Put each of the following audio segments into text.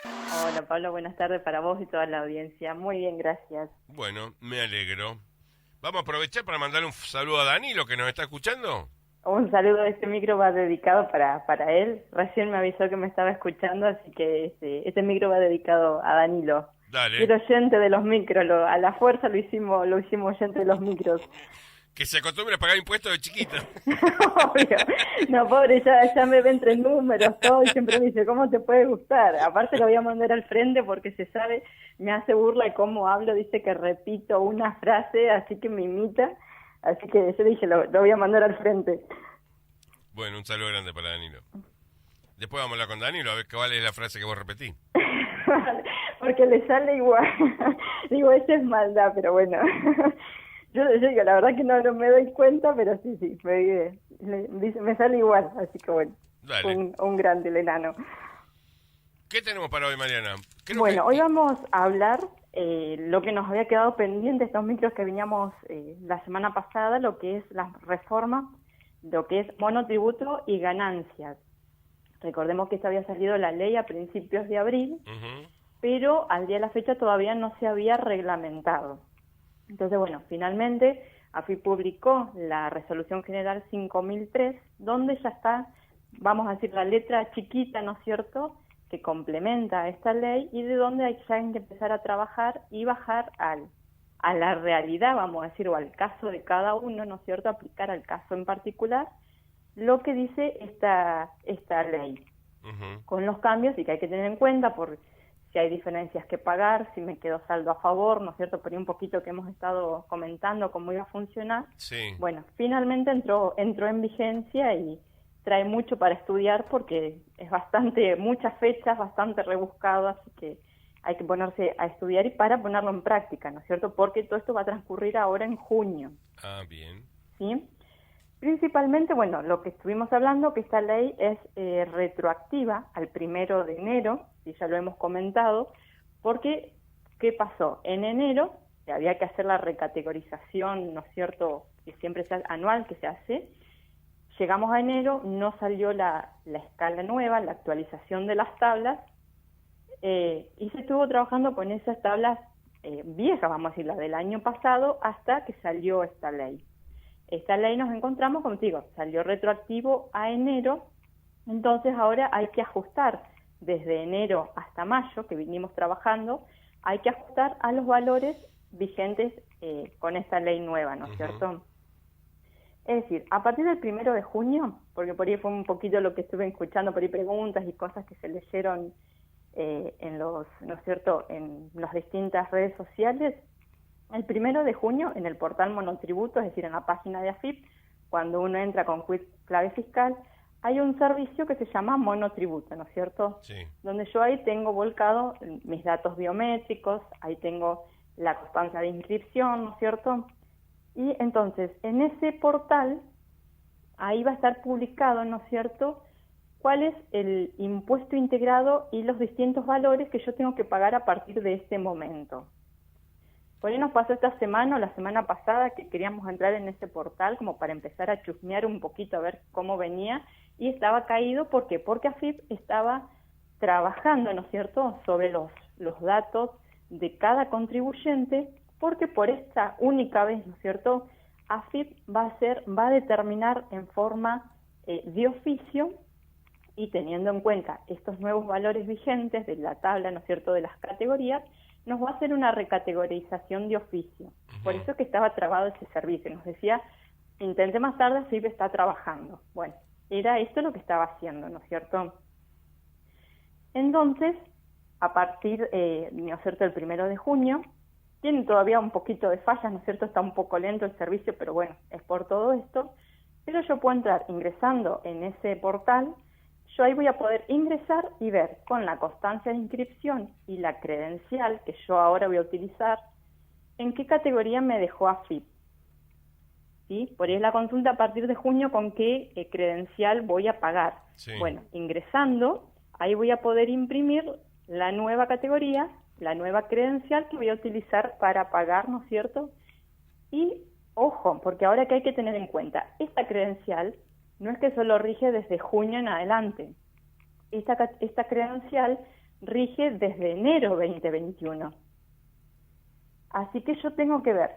Hola Pablo, buenas tardes para vos y toda la audiencia. Muy bien, gracias. Bueno, me alegro. Vamos a aprovechar para mandarle un saludo a Danilo que nos está escuchando. Un saludo, este micro va dedicado para él. Recién me avisó que me estaba escuchando, así que este micro va dedicado a Danilo. Y el Dale. oyente de los micros, a la fuerza lo hicimos oyente de los micros. Que se acostumbre a pagar impuestos de chiquito. Obvio. No, pobre, ya me ve entre números, todo, y siempre me dice, ¿cómo te puede gustar? Aparte lo voy a mandar al frente porque se sabe, me hace burla de cómo hablo, dice que repito una frase, así que me imita, así que yo dije, lo voy a mandar al frente. Bueno, un saludo grande para Danilo. Después vamos a hablar con Danilo a ver cuál es la frase que vos repetís. Porque le sale igual. Digo, esa es maldad, pero bueno. Yo digo, la verdad que no me doy cuenta, pero sí, me sale igual, así que bueno, Dale. un grande el enano. ¿Qué tenemos para hoy, Mariana? Creo que... Bueno, hoy vamos a hablar lo que nos había quedado pendiente, estos micros que veníamos la semana pasada, lo que es las reformas, lo que es monotributo y ganancias. Recordemos que esta había salido la ley a principios de abril, Ujú. pero al día de la fecha todavía no se había reglamentado. Entonces, bueno, finalmente AFI publicó la Resolución General 5003, donde ya está, vamos a decir, la letra chiquita, ¿no es cierto?, que complementa a esta ley y de donde hay ya que empezar a trabajar y bajar a la realidad, vamos a decir, o al caso de cada uno, ¿no es cierto?, aplicar al caso en particular lo que dice esta ley, Ujú. con los cambios y que hay que tener en cuenta por si hay diferencias que pagar, si me quedó saldo a favor, ¿no es cierto? Por ahí un poquito que hemos estado comentando cómo iba a funcionar. Sí. Bueno, finalmente entró en vigencia y trae mucho para estudiar porque es muchas fechas, bastante rebuscado, así que hay que ponerse a estudiar y para ponerlo en práctica, ¿no es cierto? Porque todo esto va a transcurrir ahora en junio, Ah, bien. ¿sí? Principalmente, bueno, lo que estuvimos hablando, que esta ley es retroactiva al 1 de enero, y ya lo hemos comentado, porque, ¿qué pasó? En enero había que hacer la recategorización, ¿no es cierto?, que siempre es anual que se hace. Llegamos a enero, no salió la escala nueva, la actualización de las tablas, y se estuvo trabajando con esas tablas viejas, vamos a decir, las del año pasado, hasta que salió esta ley. Esta ley nos encontramos, como te digo, salió retroactivo a enero, entonces ahora hay que ajustar desde enero hasta mayo, que vinimos trabajando, hay que ajustar a los valores vigentes con esta ley nueva, ¿no es Ujú. cierto? Es decir, a partir del 1 de junio, porque por ahí fue un poquito lo que estuve escuchando, por ahí preguntas y cosas que se leyeron ¿no es cierto?, en las distintas redes sociales. El 1 de junio, en el portal Monotributo, es decir, en la página de AFIP, cuando uno entra con quiz clave fiscal, hay un servicio que se llama Monotributo, ¿no es cierto? Sí. Donde yo ahí tengo volcado mis datos biométricos, ahí tengo la constancia de inscripción, ¿no es cierto? Y entonces, en ese portal, ahí va a estar publicado, ¿no es cierto?, cuál es el impuesto integrado y los distintos valores que yo tengo que pagar a partir de este momento. Por ahí nos pasó esta semana o la semana pasada que queríamos entrar en ese portal como para empezar a chusmear un poquito a ver cómo venía y estaba caído. ¿Por qué? Porque AFIP estaba trabajando, ¿no es cierto?, sobre los datos de cada contribuyente, porque por esta única vez, ¿no es cierto?, AFIP va a determinar en forma de oficio y teniendo en cuenta estos nuevos valores vigentes de la tabla, ¿no es cierto?, de las categorías, nos va a hacer una recategorización de oficio. Por Ujú. eso es que estaba trabado ese servicio. Nos decía, intenté más tarde, FIP está trabajando. Bueno, era esto lo que estaba haciendo, ¿no es cierto? Entonces, a partir, ¿no es cierto?, del 1 de junio, tiene todavía un poquito de fallas, ¿no es cierto?, está un poco lento el servicio, pero bueno, es por todo esto. Pero yo puedo entrar ingresando en ese portal, yo ahí voy a poder ingresar y ver con la constancia de inscripción y la credencial que yo ahora voy a utilizar, en qué categoría me dejó AFIP, ¿sí? Por ahí es la consulta a partir de junio con qué credencial voy a pagar. Sí. Bueno, ingresando, ahí voy a poder imprimir la nueva categoría, la nueva credencial que voy a utilizar para pagar, ¿no es cierto? Y ojo, porque ahora que hay que tener en cuenta, esta credencial no es que solo rige desde junio en adelante. Esta credencial rige desde enero 2021. Así que yo tengo que ver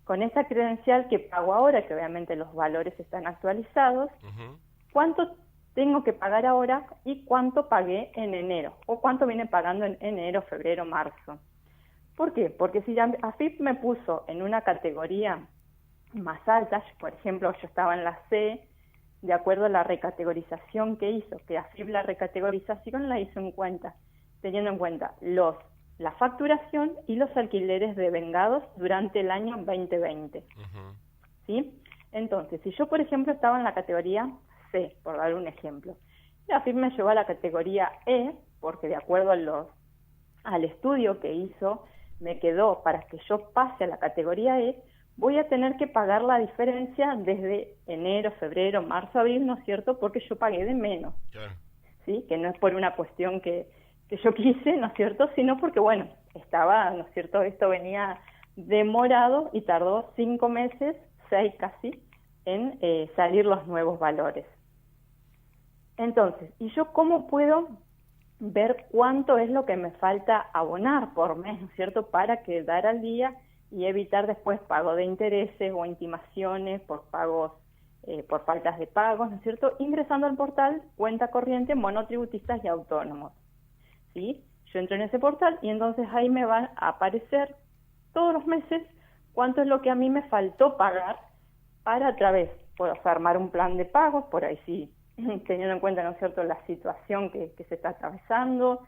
con esa credencial que pago ahora, que obviamente los valores están actualizados, cuánto tengo que pagar ahora y cuánto pagué en enero, o cuánto viene pagando en enero, febrero, marzo. ¿Por qué? Porque si AFIP me puso en una categoría más alta, por ejemplo, yo estaba en la C, de acuerdo a la recategorización que hizo, que AFIP la recategorización la hizo teniendo en cuenta la facturación y los alquileres devengados durante el año 2020. ¿Sí? Entonces, si yo, por ejemplo, estaba en la categoría C, por dar un ejemplo, y AFIP me llevó a la categoría E, porque de acuerdo al estudio que hizo, me quedó para que yo pase a la categoría E, voy a tener que pagar la diferencia desde enero, febrero, marzo, abril, ¿no es cierto? Porque yo pagué de menos. Claro. ¿Sí? Que no es por una cuestión que yo quise, ¿no es cierto? Sino porque, bueno, estaba, ¿no es cierto? Esto venía demorado y tardó 5 meses, 6 casi, en salir los nuevos valores. Entonces, ¿y yo cómo puedo ver cuánto es lo que me falta abonar por mes, ¿no es cierto? Para quedar al día y evitar después pago de intereses o intimaciones por pagos, por faltas de pagos, ¿no es cierto? Ingresando al portal Cuenta Corriente Monotributistas y Autónomos, ¿sí? Yo entro en ese portal y entonces ahí me van a aparecer todos los meses cuánto es lo que a mí me faltó pagar para a través, puedo armar un plan de pagos, por ahí sí, teniendo en cuenta, ¿no es cierto?, la situación que se está atravesando,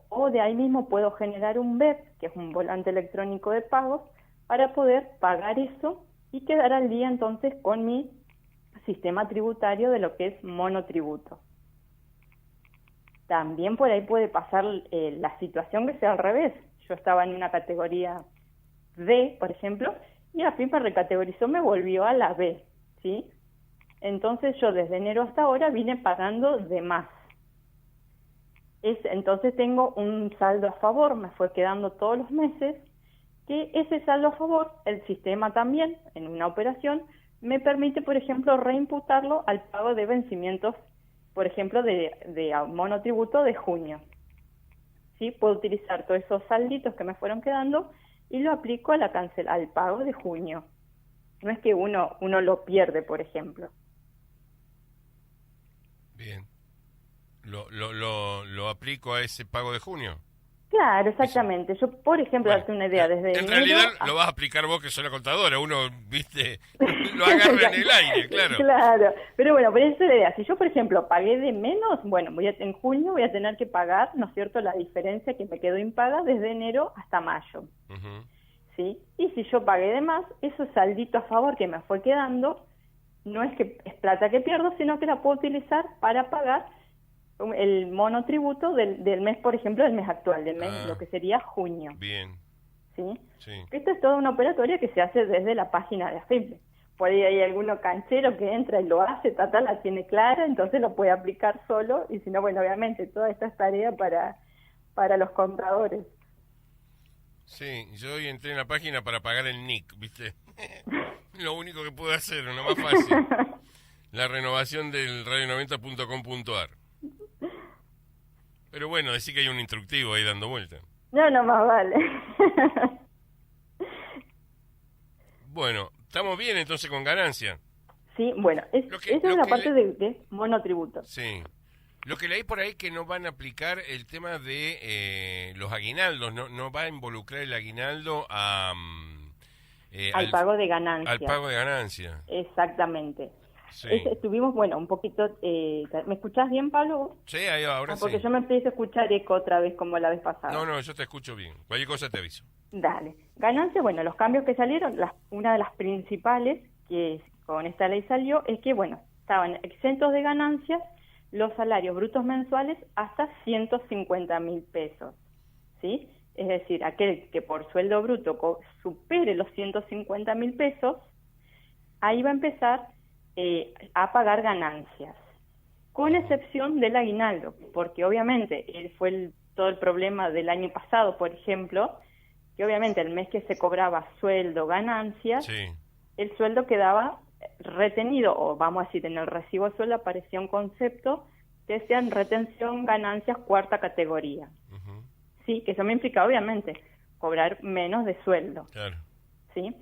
o de ahí mismo puedo generar un BEP, que es un volante electrónico de pagos, para poder pagar eso y quedar al día entonces con mi sistema tributario de lo que es monotributo. También por ahí puede pasar la situación que sea al revés. Yo estaba en una categoría D, por ejemplo, y AFIP me recategorizó, me volvió a la B, ¿sí? Entonces yo desde enero hasta ahora vine pagando de más. Entonces tengo un saldo a favor, me fue quedando todos los meses, que ese saldo a favor, el sistema también, en una operación, me permite, por ejemplo, reimputarlo al pago de vencimientos, por ejemplo, de monotributo de junio. ¿Sí? Puedo utilizar todos esos salditos que me fueron quedando y lo aplico al pago de junio. No es que uno lo pierde, por ejemplo. Bien. ¿Lo aplico a ese pago de junio? Claro, exactamente. Yo, por ejemplo, darte una idea desde en realidad lo vas a aplicar vos, que sos la contadora. Uno, viste, lo agarra en el aire, claro. Claro, pero bueno, por eso es la idea. Si yo, por ejemplo, pagué de menos, bueno, en junio voy a tener que pagar, ¿no es cierto?, la diferencia que me quedó impaga desde enero hasta mayo. ¿Sí? Y si yo pagué de más, ese saldito a favor que me fue quedando, no es que es plata que pierdo, sino que la puedo utilizar para pagar el monotributo del mes, por ejemplo, del mes actual, del mes, lo que sería junio. Bien. ¿Sí? Esto es toda una operatoria que se hace desde la página de AFIP. Por ahí hay alguno canchero que entra y lo hace, la tiene clara, entonces lo puede aplicar solo, y si no, bueno, obviamente toda esta es tarea para los contadores. Sí, yo hoy entré en la página para pagar el NIC, ¿viste? Lo único que puedo hacer, lo más fácil. La renovación del radio90.com.ar. Pero bueno, decir que hay un instructivo ahí dando vuelta. No, más vale. Bueno, ¿estamos bien entonces con ganancia? Sí, bueno, esa es la parte de monotributo. Sí. Lo que leí por ahí que no van a aplicar el tema de los aguinaldos, no va a involucrar el aguinaldo al pago de ganancia. Al pago de ganancia. Exactamente. Sí. Estuvimos, bueno, un poquito... ¿me escuchás bien, Pablo? Sí, ahora sí. Porque yo me empiezo a escuchar eco otra vez como la vez pasada. No, yo te escucho bien. Cualquier cosa te aviso. Dale. Ganancia, bueno, los cambios que salieron, una de las principales que con esta ley salió es que, bueno, estaban exentos de ganancias los salarios brutos mensuales hasta 150.000 pesos, ¿sí? Es decir, aquel que por sueldo bruto supere los 150.000 pesos, ahí va a empezar a pagar ganancias, con excepción del aguinaldo, porque obviamente fue todo el problema del año pasado, por ejemplo, que obviamente el mes que se cobraba sueldo, ganancias, sí, el sueldo quedaba retenido, o vamos a decir, en el recibo de sueldo aparecía un concepto que sean retención, ganancias, cuarta categoría. Ujú. Sí, que eso me implica, obviamente, cobrar menos de sueldo. Claro. ¿Sí?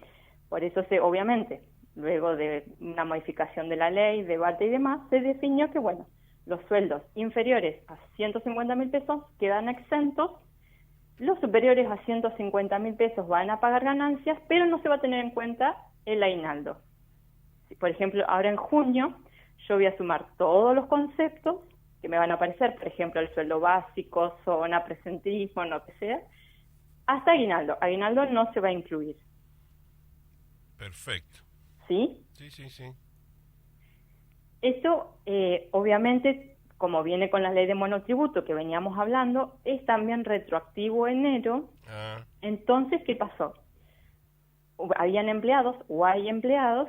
Por eso obviamente, luego de una modificación de la ley, debate y demás, se definió que, bueno, los sueldos inferiores a 150.000 pesos quedan exentos, los superiores a 150.000 pesos van a pagar ganancias, pero no se va a tener en cuenta el aguinaldo. Por ejemplo, ahora en junio yo voy a sumar todos los conceptos que me van a aparecer, por ejemplo, el sueldo básico, zona, presentismo, lo que sea, hasta aguinaldo. Aguinaldo no se va a incluir. Perfecto. ¿Sí? Sí, sí, sí. Esto, obviamente, como viene con la ley de monotributo que veníamos hablando, es también retroactivo enero. Ah, Entonces, ¿qué pasó? Habían empleados o hay empleados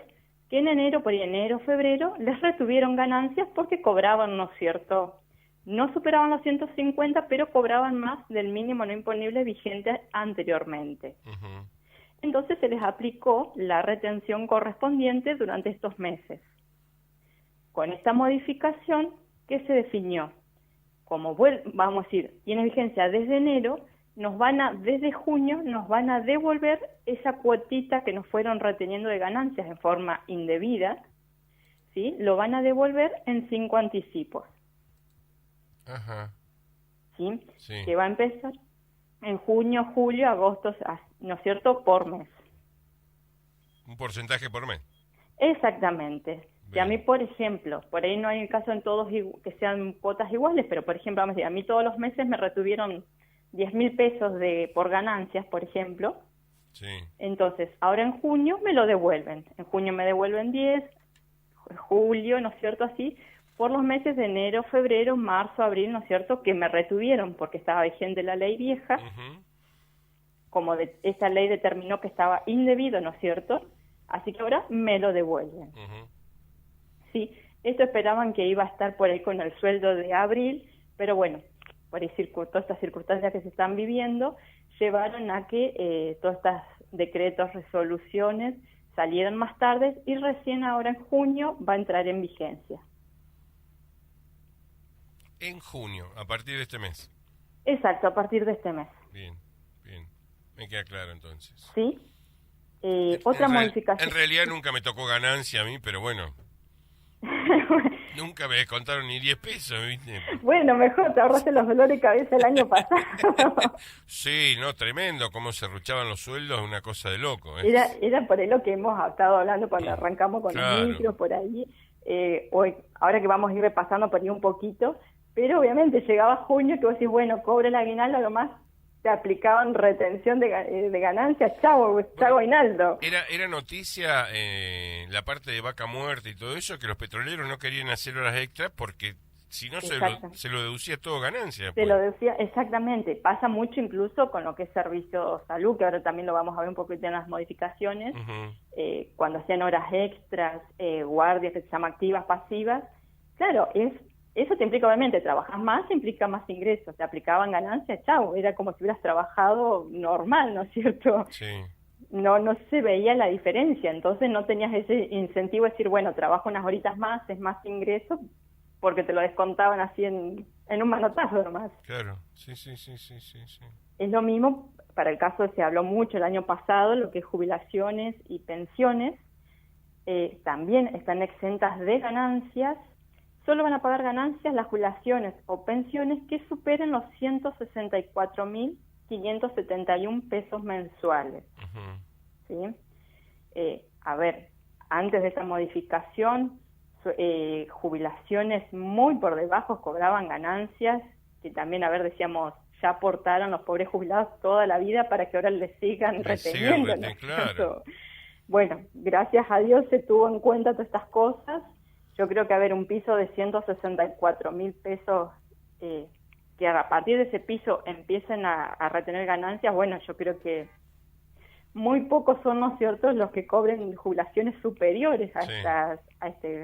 que en enero, por enero, febrero, les retuvieron ganancias porque cobraban, ¿no es cierto? No superaban los 150, pero cobraban más del mínimo no imponible vigente anteriormente. ujú. Entonces se les aplicó la retención correspondiente durante estos meses. Con esta modificación, ¿qué se definió? Como vamos a decir, tiene vigencia desde enero, desde junio nos van a devolver esa cuotita que nos fueron reteniendo de ganancias en forma indebida, ¿sí? Lo van a devolver en 5 anticipos, Ajá. ¿sí? Sí. Que va a empezar en junio, julio, agosto, ¿no es cierto?, por mes. Un porcentaje por mes. Exactamente. Si a Bien. mí, por ejemplo, por ahí no hay el caso en todos que sean cuotas iguales, pero por ejemplo, vamos a decir, a mí todos los meses me retuvieron 10.000 pesos por ganancias, por ejemplo. Sí. Entonces, ahora en junio me lo devuelven. En junio me devuelven 10, julio, ¿no es cierto? Así, por los meses de enero, febrero, marzo, abril, ¿no es cierto? Que me retuvieron porque estaba vigente la ley vieja. Ujú. Como esa ley determinó que estaba indebido, ¿no es cierto? Así que ahora me lo devuelven. Ujú. Sí, esto esperaban que iba a estar por ahí con el sueldo de abril, pero bueno, por ahí todas estas circunstancias que se están viviendo llevaron a que todos estos decretos, resoluciones salieran más tarde y recién ahora en junio va a entrar en vigencia. En junio, a partir de este mes. Exacto, a partir de este mes. Bien, bien. Me queda claro entonces. ¿Sí? Otra En modificación. realidad nunca me tocó ganancia a mí, pero bueno, nunca me descontaron ni 10 pesos, ¿viste? Bueno, mejor te ahorraste los dolores de cabeza el año pasado. Sí, no, tremendo, cómo se ruchaban los sueldos, una cosa de loco. ¿Eh? Era por ahí lo que hemos estado hablando cuando arrancamos con Claro. los micros, por ahí. Hoy, ahora que vamos a ir repasando por ahí un poquito, pero obviamente llegaba junio que vos decís, bueno, cobre el aguinaldo, lo más te aplicaban retención de ganancias, chavo aguinaldo. Era noticia la parte de vaca muerta y todo eso, que los petroleros no querían hacer horas extras porque si no se lo deducía todo ganancia. Se lo decía exactamente. Pasa mucho incluso con lo que es servicio salud, que ahora también lo vamos a ver un poquito en las modificaciones. Ujú. Cuando hacían horas extras, guardias que se llaman activas, pasivas. Claro, eso te implica, obviamente, trabajas más, implica más ingresos. Te aplicaban ganancias, chau, era como si hubieras trabajado normal, ¿no es cierto? Sí. No se veía la diferencia, entonces no tenías ese incentivo de decir, bueno, trabajo unas horitas más, es más ingreso, porque te lo descontaban así en un manotazo nomás. Claro, sí. Es lo mismo, para el caso se habló mucho el año pasado, lo que es jubilaciones y pensiones, también están exentas de ganancias. Solo van a pagar ganancias las jubilaciones o pensiones que superen los 164.571 pesos mensuales. Ujú. ¿Sí? A ver, antes de esta modificación, jubilaciones muy por debajo cobraban ganancias, que también, a ver, decíamos, ya aportaron los pobres jubilados toda la vida para que ahora les sigan reteniendo. ¿No? Claro. Bueno, gracias a Dios se tuvo en cuenta todas estas cosas. Yo creo que, a ver, un piso de 164.000 pesos, que a partir de ese piso empiecen a retener ganancias, bueno, yo creo que muy pocos son, ¿no es cierto?, los que cobren jubilaciones superiores a Sí.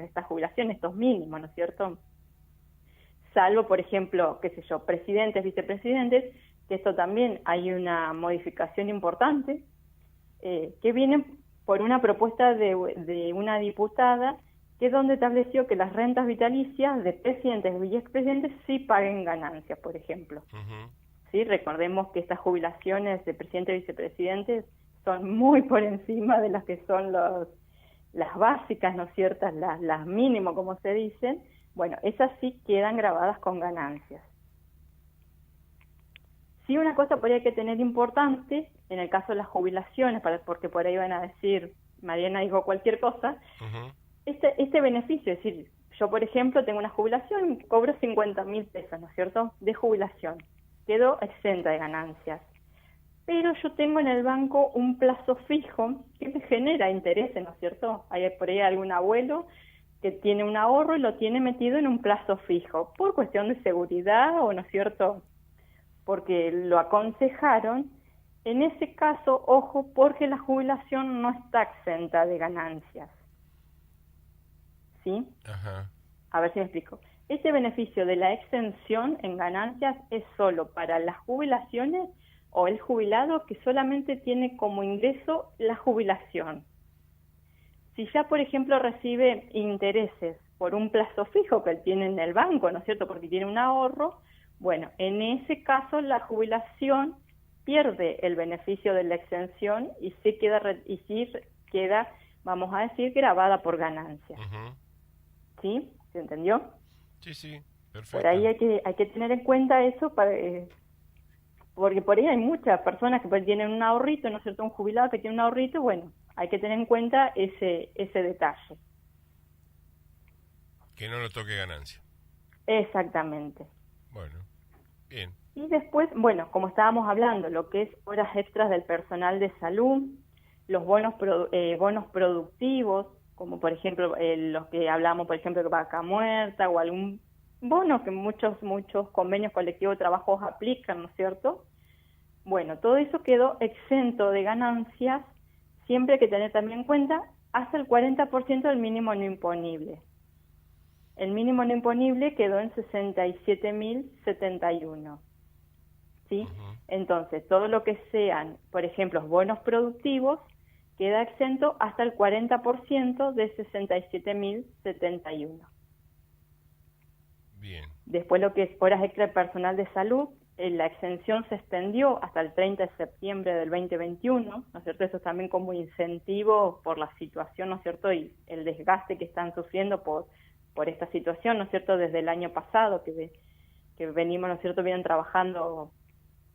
estas jubilaciones, estos mínimos, ¿no es cierto? Salvo, por ejemplo, qué sé yo, presidentes, vicepresidentes, que esto también hay una modificación importante, que viene por una propuesta de una diputada que es donde estableció que las rentas vitalicias de presidentes y expresidentes sí paguen ganancias, por ejemplo. ¿Sí? Recordemos que estas jubilaciones de presidentes y vicepresidentes son muy por encima de las que son las básicas, ¿no es cierto?, las mínimo, como se dicen. Bueno, esas sí quedan grabadas con ganancias. Sí, una cosa por ahí hay que tener importante, en el caso de las jubilaciones, porque por ahí van a decir, Mariana dijo cualquier cosa, este beneficio, es decir, yo por ejemplo tengo una jubilación, cobro 50.000 pesos, ¿no es cierto?, de jubilación, quedo exenta de ganancias, pero yo tengo en el banco un plazo fijo que me genera intereses, ¿no es cierto? Hay por ahí algún abuelo que tiene un ahorro y lo tiene metido en un plazo fijo, por cuestión de seguridad o, ¿no es cierto?, porque lo aconsejaron. En ese caso, ojo, porque la jubilación no está exenta de ganancias. ¿Sí? Ajá. A ver si me explico. Este beneficio de la exención en ganancias es solo para las jubilaciones o el jubilado que solamente tiene como ingreso la jubilación. Si ya, por ejemplo, recibe intereses por un plazo fijo que él tiene en el banco, ¿no es cierto?, porque tiene un ahorro, bueno, en ese caso la jubilación pierde el beneficio de la exención y sí queda, vamos a decir, grabada por ganancias. ¿Sí? ¿Se entendió? Sí, perfecto. Por ahí hay que tener en cuenta eso, porque por ahí hay muchas personas que pues tienen un ahorrito, ¿no es cierto?, un jubilado que tiene un ahorrito, bueno, hay que tener en cuenta ese detalle. Que no lo toque ganancia. Exactamente. Bueno, bien. Y después, bueno, como estábamos hablando, lo que es horas extras del personal de salud, los bonos productivos, como por ejemplo los que hablamos, por ejemplo, de vaca muerta o algún bono que muchos convenios colectivos de trabajos aplican, ¿no es cierto? Bueno, todo eso quedó exento de ganancias, siempre hay que tener también en cuenta hasta el 40% del mínimo no imponible. El mínimo no imponible quedó en 67.071. ¿Sí? Entonces, todo lo que sean, por ejemplo, bonos productivos, queda exento hasta el 40% de 67.071. Bien. Después lo que es horas extra de personal de salud, la exención se extendió hasta el 30 de septiembre del 2021, ¿no es cierto? Eso también como incentivo por la situación, ¿no es cierto? Y el desgaste que están sufriendo por esta situación, ¿no es cierto? Desde el año pasado que venimos, ¿no es cierto?, vienen trabajando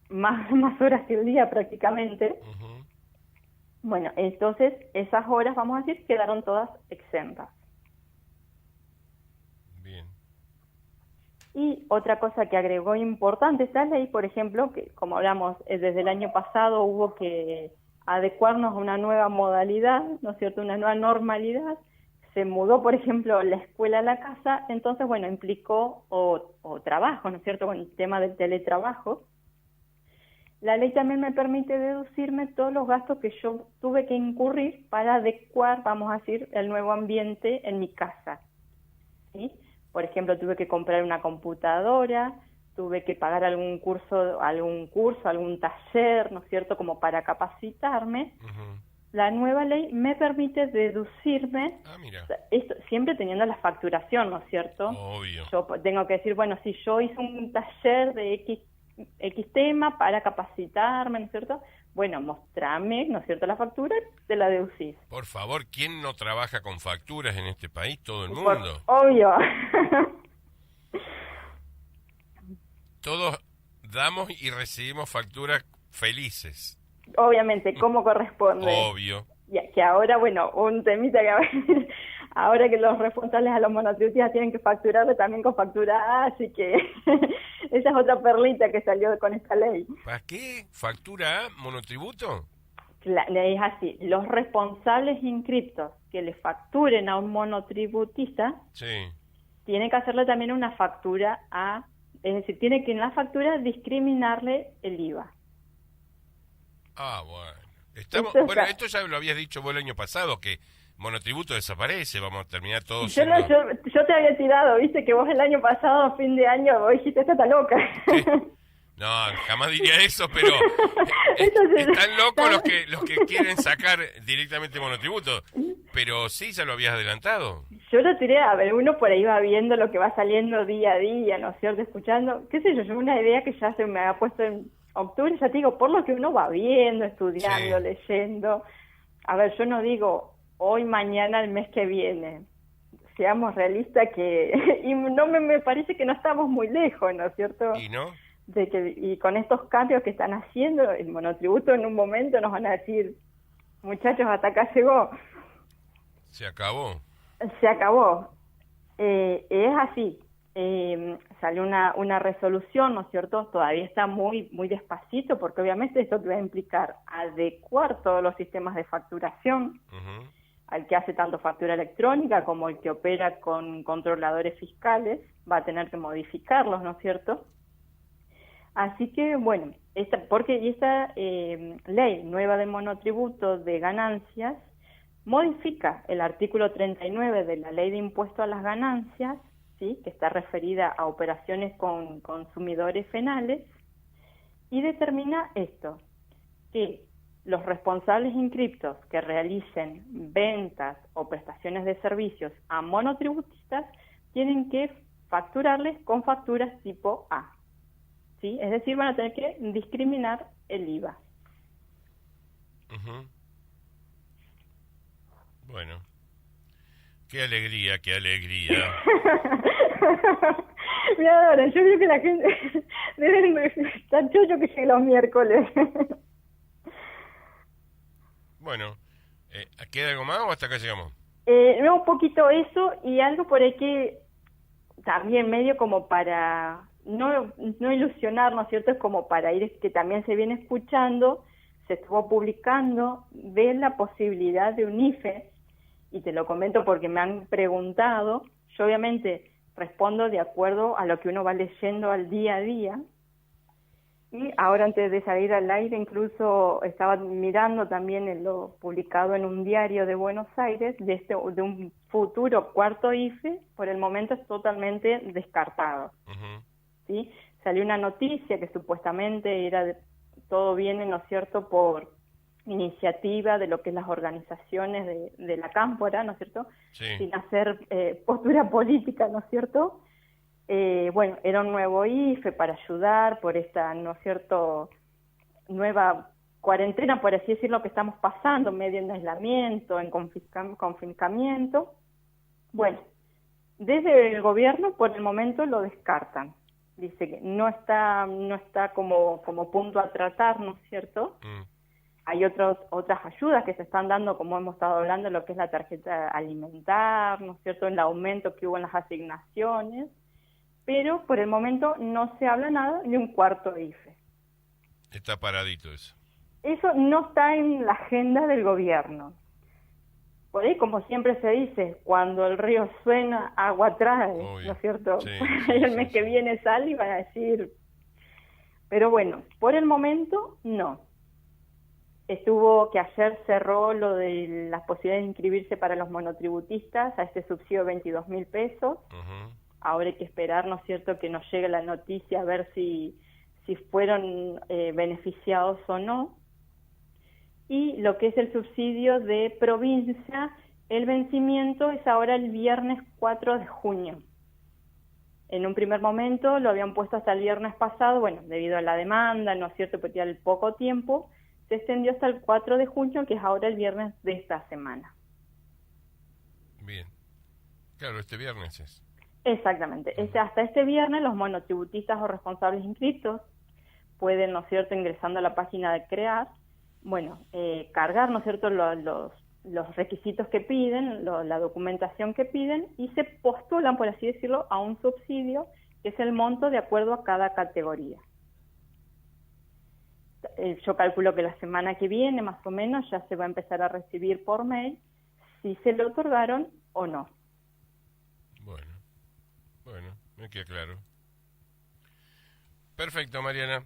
más horas que el día prácticamente. Bueno, entonces esas horas, vamos a decir, quedaron todas exentas. Bien. Y otra cosa que agregó importante esta ley, por ejemplo, que como hablamos, desde el año pasado hubo que adecuarnos a una nueva modalidad, ¿no es cierto?, una nueva normalidad. Se mudó, por ejemplo, la escuela a la casa, entonces, bueno, implicó o trabajo, ¿no es cierto?, con el tema del teletrabajo. La ley también me permite deducirme todos los gastos que yo tuve que incurrir para adecuar, vamos a decir, el nuevo ambiente en mi casa. ¿Sí? Por ejemplo, tuve que comprar una computadora, tuve que pagar algún curso, algún taller, ¿no es cierto?, como para capacitarme. La nueva ley me permite deducirme, esto, siempre teniendo la facturación, ¿no es cierto? Obvio. Yo tengo que decir, bueno, si yo hice un taller de X tema para capacitarme, ¿no es cierto? Bueno, mostrame, ¿no es cierto?, la factura, te la deducís. Por favor, ¿quién no trabaja con facturas en este país? Todo el mundo. Obvio. Todos damos y recibimos facturas felices. Obviamente, como corresponde. Obvio. Que ahora, bueno, un temita que ahora que los responsables a los monotributistas tienen que facturarle también con factura A, así que esa es otra perlita que salió con esta ley. ¿Para qué? ¿Factura A? ¿Monotributo? Es así, los responsables inscriptos que le facturen a un monotributista, tienen que hacerle también una factura A, es decir, tiene que en la factura discriminarle el IVA. Ah, bueno. Esto ya lo habías dicho vos el año pasado, que monotributo desaparece, vamos a terminar todos yo te había tirado, viste, que vos el año pasado, a fin de año, vos dijiste, esta está loca. No, jamás diría eso, pero están locos los que quieren sacar directamente monotributo. Pero sí, ya lo habías adelantado. Yo lo tiré, a ver, uno por ahí va viendo lo que va saliendo día a día, ¿no es cierto? Escuchando, qué sé yo, una idea que ya se me ha puesto en octubre, ya te digo, por lo que uno va viendo, estudiando, Sí. leyendo. A ver, yo no digo hoy, mañana, el mes que viene. Seamos realistas que, y no me parece que no estamos muy lejos, ¿no es cierto? ¿Y no? Y con estos cambios que están haciendo, el monotributo en un momento nos van a decir, muchachos, hasta acá llegó. Se acabó. Se acabó. Es así. Salió una resolución, ¿no es cierto? Todavía está muy despacito, porque obviamente esto va a implicar adecuar todos los sistemas de facturación, Ujú. al que hace tanto factura electrónica como el que opera con controladores fiscales, va a tener que modificarlos, ¿no es cierto? Así que, bueno, esta ley nueva de monotributo de ganancias modifica el artículo 39 de la Ley de Impuesto a las Ganancias, ¿sí?, que está referida a operaciones con consumidores finales, y determina esto, que los responsables inscriptos que realicen ventas o prestaciones de servicios a monotributistas tienen que facturarles con facturas tipo A, ¿sí? Es decir, van a tener que discriminar el IVA. Ujú. Bueno, qué alegría, qué alegría. Mira, ahora, yo creo que la gente debe estar chocho que llegue los miércoles. Bueno, ¿queda algo más o hasta acá llegamos? No, un poquito eso y algo por ahí que también medio como para no ilusionar, ¿no es cierto? Es como para ir, que también se viene escuchando, se estuvo publicando de la posibilidad de un IFE, y te lo comento porque me han preguntado. Yo obviamente respondo de acuerdo a lo que uno va leyendo al día a día, y ahora antes de salir al aire incluso estaba mirando también en lo publicado en un diario de Buenos Aires de un futuro cuarto IFE. Por el momento es totalmente descartado, Ujú. ¿sí? Salió una noticia que supuestamente todo viene, ¿no es cierto?, por iniciativa de lo que es las organizaciones de la cámpora, ¿no es cierto?, Sí. sin hacer postura política, ¿no es cierto? Bueno, era un nuevo IFE para ayudar por esta, ¿no es cierto?, nueva cuarentena, por así decirlo, que estamos pasando, medio en aislamiento, en confinamiento. Bueno, desde el gobierno por el momento lo descartan. Dice que no está como punto a tratar, ¿no es cierto? Mm. Hay otras ayudas que se están dando, como hemos estado hablando, lo que es la tarjeta alimentar, ¿no es cierto?, el aumento que hubo en las asignaciones, pero por el momento no se habla nada de un cuarto IFE. Está paradito eso. Eso no está en la agenda del gobierno. Por ahí, como siempre se dice, cuando el río suena, agua trae, Obvio. ¿no es cierto? Sí, El sí, mes sí, que sí. viene sale y van a decir... Pero bueno, por el momento no. Estuvo que ayer cerró lo de las posibilidades de inscribirse para los monotributistas a este subsidio de 22.000 pesos. Ujú. Ahora hay que esperar, ¿no es cierto?, que nos llegue la noticia a ver si fueron beneficiados o no. Y lo que es el subsidio de provincia, el vencimiento es ahora el viernes 4 de junio. En un primer momento lo habían puesto hasta el viernes pasado, bueno, debido a la demanda, ¿no es cierto?, porque al poco tiempo, se extendió hasta el 4 de junio, que es ahora el viernes de esta semana. Bien. Claro, este viernes es. Exactamente. Hasta este viernes los monotributistas o responsables inscritos pueden, ¿no es cierto?, ingresando a la página de CREAR, bueno, cargar, ¿no es cierto?, los requisitos que piden, la documentación que piden, y se postulan, por así decirlo, a un subsidio, que es el monto de acuerdo a cada categoría. Yo calculo que la semana que viene, más o menos, ya se va a empezar a recibir por mail si se le otorgaron o no. Bueno, me queda claro. Perfecto, Mariana.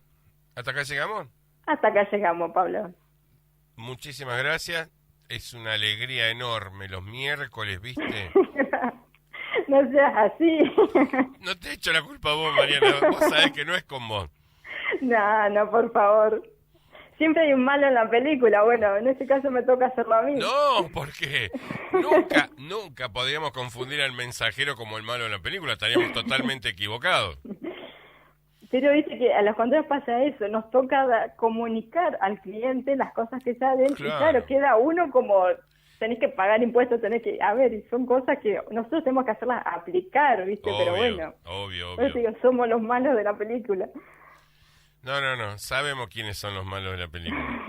¿Hasta acá llegamos? Hasta acá llegamos, Pablo. Muchísimas gracias. Es una alegría enorme los miércoles, ¿viste? No seas así. No te echo la culpa a vos, Mariana. Vos sabés que no es con vos. No, por favor. siempre hay un malo en la película. Bueno, en este caso me toca hacerlo a mí. No, porque nunca podríamos confundir al mensajero como el malo en la película, estaríamos totalmente equivocados. Pero viste que a los contrarios pasa eso, nos toca comunicar al cliente las cosas que salen, y claro, queda uno como, tenés que pagar impuestos, tenés que, a ver, son cosas que nosotros tenemos que hacerlas aplicar, viste, obvio, pero bueno, obvio. por eso digo, somos los malos de la película. No, sabemos quiénes son los malos de la película.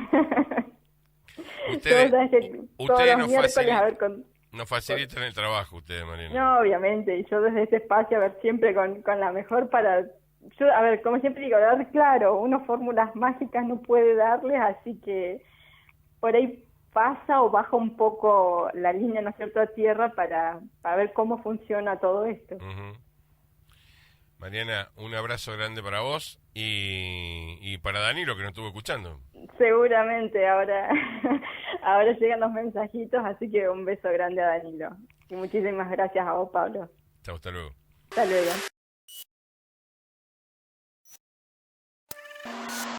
Ustedes nos facilitan el trabajo, ustedes, Mariana. No, obviamente, y yo desde este espacio, a ver, siempre con la mejor para... Yo, a ver, como siempre digo, dar claro, uno fórmulas mágicas no puede darles, así que por ahí pasa o baja un poco la línea, ¿no es cierto?, a tierra para ver cómo funciona todo esto. Uh-huh. Mariana, un abrazo grande para vos y para Danilo, que nos estuvo escuchando. Seguramente, ahora llegan los mensajitos, así que un beso grande a Danilo. Y muchísimas gracias a vos, Pablo. Chao, hasta luego. Hasta luego.